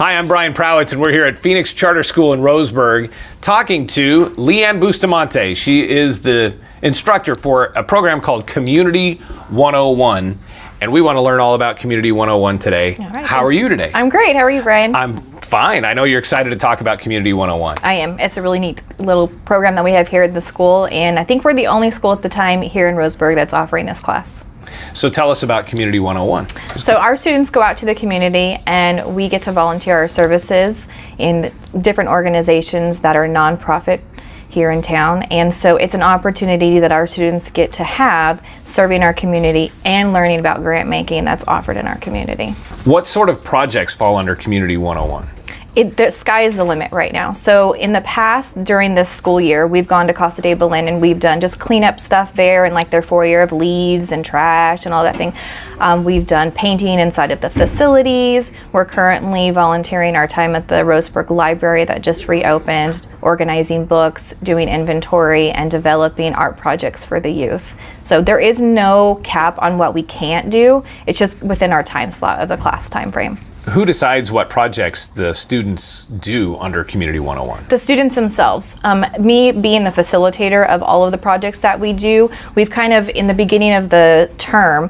Hi, I'm Brian Prowitz, and we're here at Phoenix Charter School in Roseburg talking to Leanne Bustamante. She is the instructor for a program called Community 101, and we want to learn all about Community 101 today. All right, How are you today? I'm great. How are you, Brian? I'm fine. I know you're excited to talk about Community 101. I am. It's a really neat little program that we have here at the school, and I think we're the only school at the time here in Roseburg that's offering this class. So tell us about Community 101. So our students go out to the community and we get to volunteer our services in different organizations that are nonprofit here in town. And so it's an opportunity that our students get to have serving our community and learning about grant making that's offered in our community. What sort of projects fall under Community 101? The sky is the limit right now. So in the past, during this school year, we've gone to Casa de Belen and we've done just cleanup stuff there and like their foyer of leaves and trash and all that thing. We've done painting inside of the facilities. We're currently volunteering our time at the Roseburg Library that just reopened, organizing books, doing inventory, and developing art projects for the youth. So there is no cap on what we can't do. It's just within our time slot of the class time frame. Who decides what projects the students do under Community 101? The students themselves. Me being the facilitator of all of the projects that we do, we've kind of, in the beginning of the term,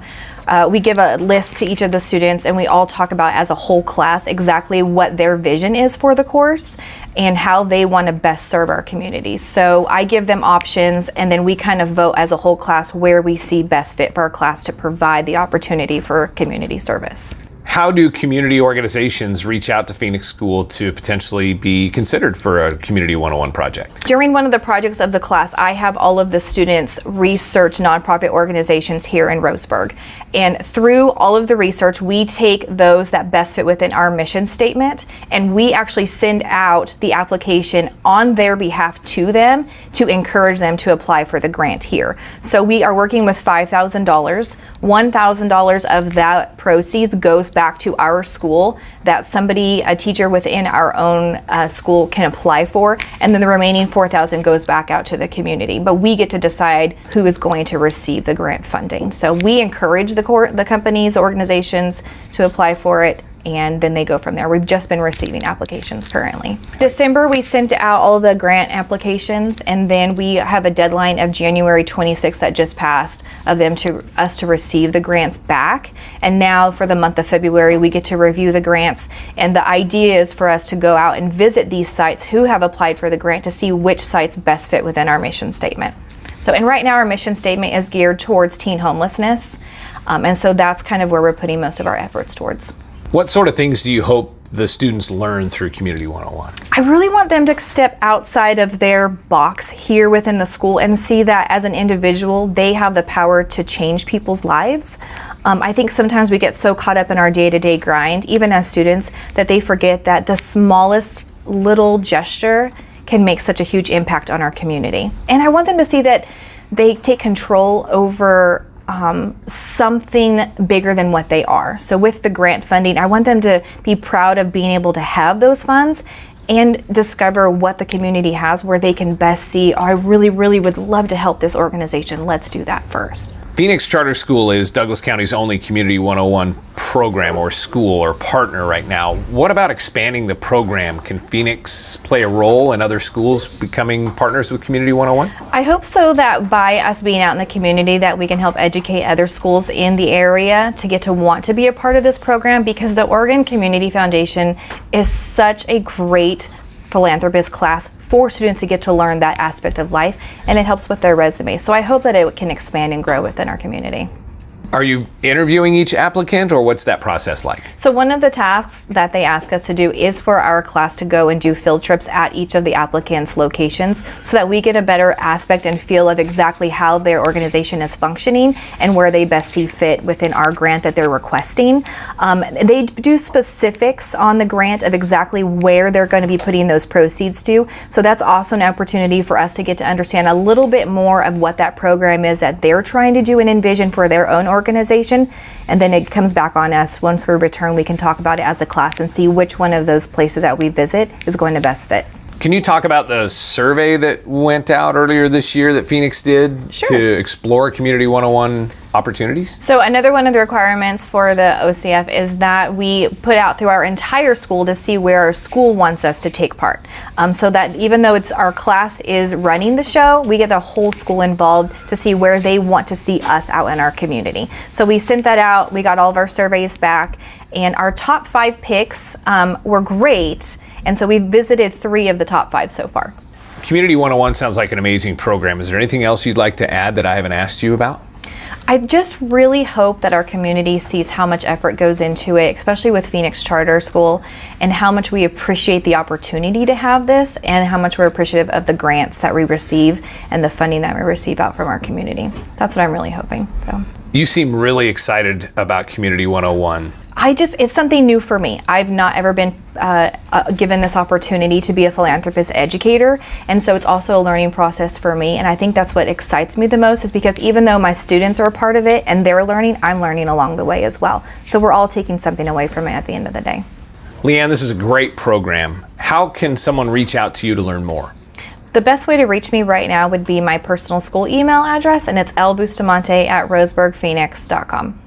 we give a list to each of the students and we all talk about as a whole class exactly what their vision is for the course and how they want to best serve our community. So I give them options and then we kind of vote as a whole class where we see best fit for our class to provide the opportunity for community service. How do community organizations reach out to Phoenix School to potentially be considered for a Community 101 project? During one of the projects of the class, I have all of the students research nonprofit organizations here in Roseburg. And through all of the research, we take those that best fit within our mission statement, and we actually send out the application on their behalf to them to encourage them to apply for the grant here. So we are working with $5,000. $1,000 of that proceeds goes back to our school that somebody, a teacher within our own school can apply for, and then the remaining $4,000 goes back out to the community. But we get to decide who is going to receive the grant funding. So we encourage the companies, organizations to apply for it, and then they go from there. We've just been receiving applications currently. December, we sent out all the grant applications, and then we have a deadline of January 26th that just passed of us to receive the grants back. And now for the month of February, we get to review the grants, and the idea is for us to go out and visit these sites who have applied for the grant to see which sites best fit within our mission statement. So, and right now our mission statement is geared towards teen homelessness, and so that's kind of where we're putting most of our efforts towards. What sort of things do you hope the students learn through Community 101? I really want them to step outside of their box here within the school and see that as an individual, they have the power to change people's lives. I think sometimes we get so caught up in our day-to-day grind, even as students, that they forget that the smallest little gesture can make such a huge impact on our community. And I want them to see that they take control over something bigger than what they are. So with the grant funding, I want them to be proud of being able to have those funds and discover what the community has where they can best see, oh, I really, really would love to help this organization. Let's do that first. Phoenix Charter School is Douglas County's only Community 101 program or school or partner right now. What about expanding the program? Can Phoenix play a role in other schools becoming partners with Community 101? I hope so, that by us being out in the community that we can help educate other schools in the area to get to want to be a part of this program, because the Oregon Community Foundation is such a great philanthropist class for students to get to learn that aspect of life, and it helps with their resume. So I hope that it can expand and grow within our community. Are you interviewing each applicant, or what's that process like? So one of the tasks that they ask us to do is for our class to go and do field trips at each of the applicants' locations so that we get a better aspect and feel of exactly how their organization is functioning and where they best see fit within our grant that they're requesting. They do specifics on the grant of exactly where they're going to be putting those proceeds to. So that's also an opportunity for us to get to understand a little bit more of what that program is that they're trying to do and envision for their own organization, and then it comes back on us. Once we return, we can talk about it as a class and see which one of those places that we visit is going to best fit. Can you talk about the survey that went out earlier this year that Phoenix did to explore Community 101 opportunities? So another one of the requirements for the OCF is that we put out through our entire school to see where our school wants us to take part. So that even though it's our class is running the show, we get the whole school involved to see where they want to see us out in our community. So we sent that out, we got all of our surveys back, and our top 5 picks were great, and so we visited 3 of the top 5 so far. Community 101 sounds like an amazing program. Is there anything else you'd like to add that I haven't asked you about? I just really hope that our community sees how much effort goes into it, especially with Phoenix Charter School, and how much we appreciate the opportunity to have this, and how much we're appreciative of the grants that we receive and the funding that we receive out from our community. That's what I'm really hoping. So. You seem really excited about Community 101. It's something new for me. I've not ever been given this opportunity to be a philanthropist educator, and so it's also a learning process for me, and I think that's what excites me the most, is because even though my students are a part of it and they're learning, I'm learning along the way as well. So we're all taking something away from it at the end of the day. Leanne, this is a great program. How can someone reach out to you to learn more? The best way to reach me right now would be my personal school email address, and it's lbustamante@roseburgphoenix.com.